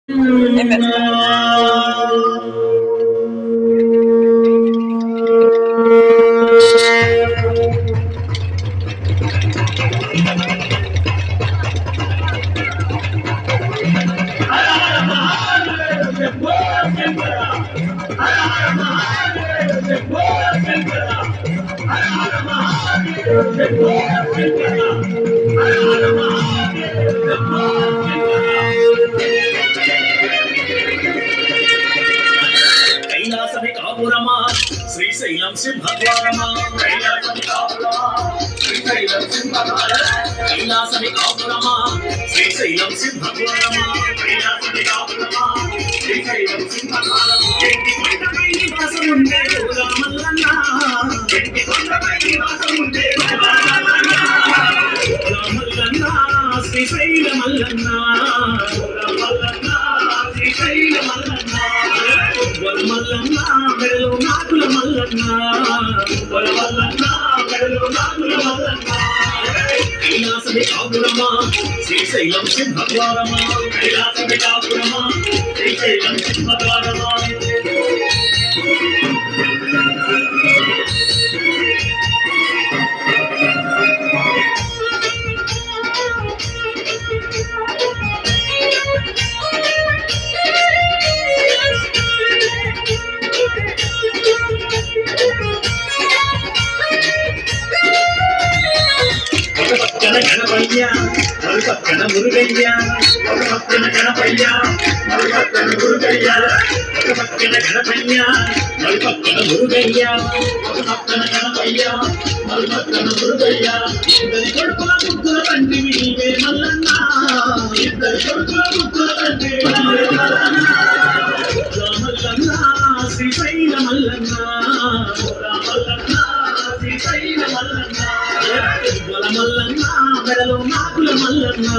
Amen. కైలాసమి కాపురమా Srisailam సింహద్వారమా కైలాసమి కాపురమా Srisailam సింహద్వారమా కైలాసమి కాపురమా Srisailam సింహద్వారమా కైలాసమి కాపురమా Srisailam సింహద్వారమా ఎంటి కొండపై నివాసముండే రామల్లన్న ఎంటి కొండపై నివాసముండే రామల్లన్న శ్రీశైలమల్లన్న రామల్లన్న శ్రీశైలమల్లన్న మల్లన్న మెడలో నాకుల మల్లన్న మల్లన్న మెడలో నాకుల మల్లన్న కైలాసమి కాపురమా శ్రీశైలం సింహద్వారమా కైలాసమి కాపురమా శ్రీశైలం సింహద్వారమా గణపయ్య మరుపక్కన మురుగయ్య ఒక పక్కన గణపయ్య మరుపక్కన మురుగయ్య ఒక పక్కన గణపయ్య మరుపక్కన మురుగయ్య ఒక పక్కన గణపయ్య మరుపక్కన మురుగయ్య ఇద్దరి కొడుకుల ముగ్గుల తండ్రి నీవే మల్లన్న ఇద్దరి కొడుకుల ముగ్గుల తండ్రి మల్లన్న శ్రీశైల మల్లన్న రామల్లన్న శ్రీశైల మల్లన్న మల్లన్న మెడలో నాకుల మల్లన్న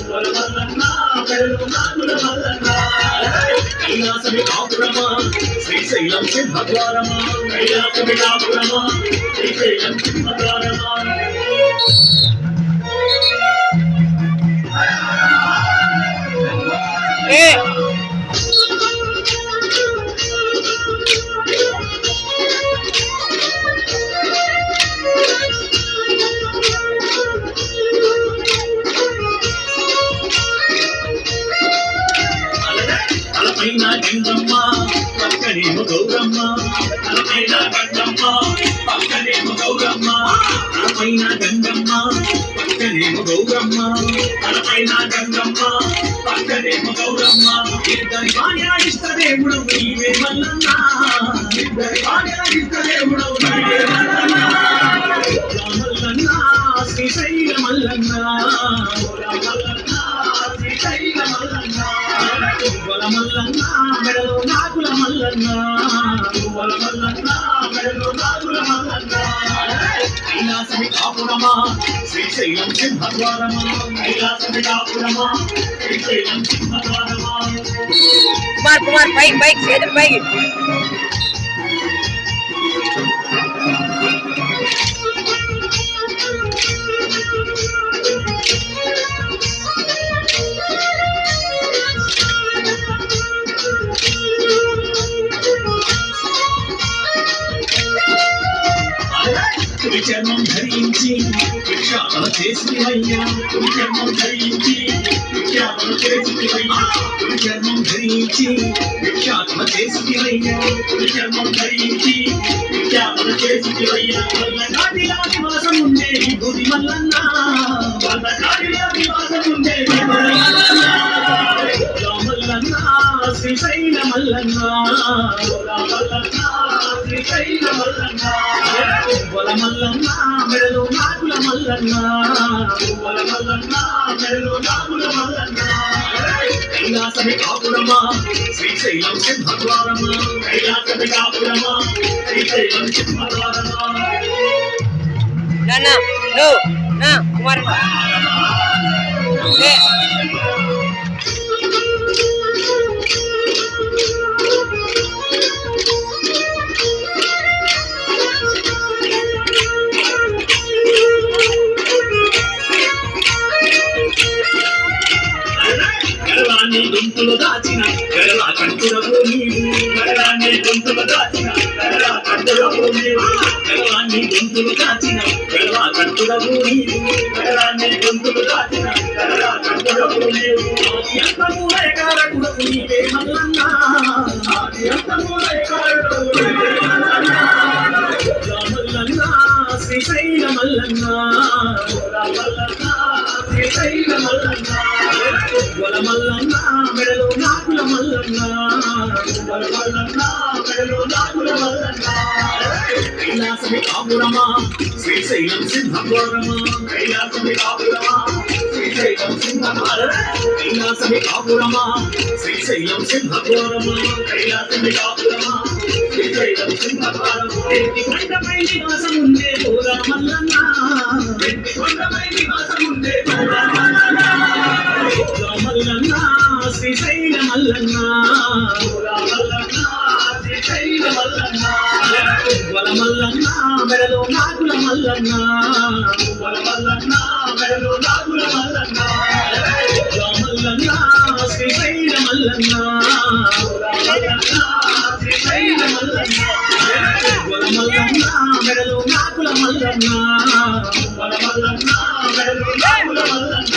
మల్లన్న మెడలో నాకుల మల్లన్న కైలాసమి కాపురమా శ్రీశైలం సింహద్వారమా కైలాసమి కాపురమా శ్రీశైలం సింహద్వారమా తలపైన గంగమ్మ పక్కనేమో గౌరమ్మ తలపైన గంగమ్మ పక్కనేమో గౌరమ్మ తలపైన గంగమ్మ పక్కనేమో గౌరమ్మ తలపైన గంగమ్మ పక్కనేమో గౌరమ్మ ఇద్దరి భార్య ఇష్టదేవుడు నీవే మల్లన్న ఇద్దరి భార్య ఇష్టదేవుడు నీవే మల్లన్న రామల్లన్న శ్రీశైల మల్లన్న రామల్లన్న శ్రీశైల మల్లన్న మల్లన్న మెడలో నాకుల మల్లన్న మల్లన్న మెడలో నాకుల మల్లన్న కైలాసమి కాపురమా శ్రీశైలం సింహద్వారమా కైలాసమి కాపురమా శ్రీశైలం సింహద్వారమా కుమార్ బైక్ చేతులు బైక్ చర్మం ధరించి విక్షాపన చేసివయ్యా చర్మం ధరించి విక్షాపన చేసివయ్యా చర్మం ధరించి విక్షాపన చేసివయ్యా చర్మం ధరించి విక్షాపన చేసివయ్యా వల్లగాడిలా నివాసం ఉండే గుడి మల్లన్న వల్లగాడిలా నివాసం ఉండే రామల్లన్న శ్రీశైల మల్లన్న రామల్లన్న శ్రీశైల మల్లన్న మల్లన్న మెడలో నాకుల మల్లన్న మల్లన్న మెడలో నాకుల మల్లన్న కైలాసమి కాపురమా శ్రీశైలం సింహద్వారమా కైలాసమి కాపురమా శ్రీశైలం సింహద్వారమా కుమార్ గర్వాన్ని గొంతులో గొంతులు దాచిన గడల కంటుడవు నీవు గడలాన్ని గొంతులు దాచిన గడల కంటుడవు నీవు గడలాన్ని గొంతులు దాచిన గడల కంటుడవు నీవు గడలాన్ని గొంతులు దాచిన గడల కంటుడవు నీవు ఎంత మూలకారకుడవు నీవే మల్లన్న ఎంత మూలకారకుడవు నీవే మల్లన్న మల్లన్న శ్రీశైల మల్లన్న మల్లన్న శ్రీశైల మల్లన్న గొల మల్లన్న మెడలో నాకుల మల్లన్న గొల మల్లన్న మెడలో నాకుల మల్లన్న కైలాసమి కాపురమా శ్రీశైలం సింహఘోరమా కైలాసమి కాపురమా శ్రీశైలం సింహఘోరమా కైలాసమి కాపురమా శ్రీశైలం సింహఘోరమా కైలాసమి కాపురమా శ్రీశైలం సింహఘోరమా ఎత్తి కొండపై నివాసముండే పోరా మల్లన్న ఎత్తి కొండపై నివాసముండే పోరా మల్లన్న మల్లన్న శ్రీశైల మల్లన్న మల్లన్న శ్రీశైల మల్లన్న గొల మల్లన్న మెడలో నాగుల మల్లన్న గొల మల్లన్న మెడలో నాగుల మల్లన్న మల్లన్న శ్రీశైల మల్లన్న మల్లన్న శ్రీశైల మల్లన్న గొల మల్లన్న మెడలో నాగుల మల్లన్న గొల మల్లన్న మెడలో నాగుల మల్లన్న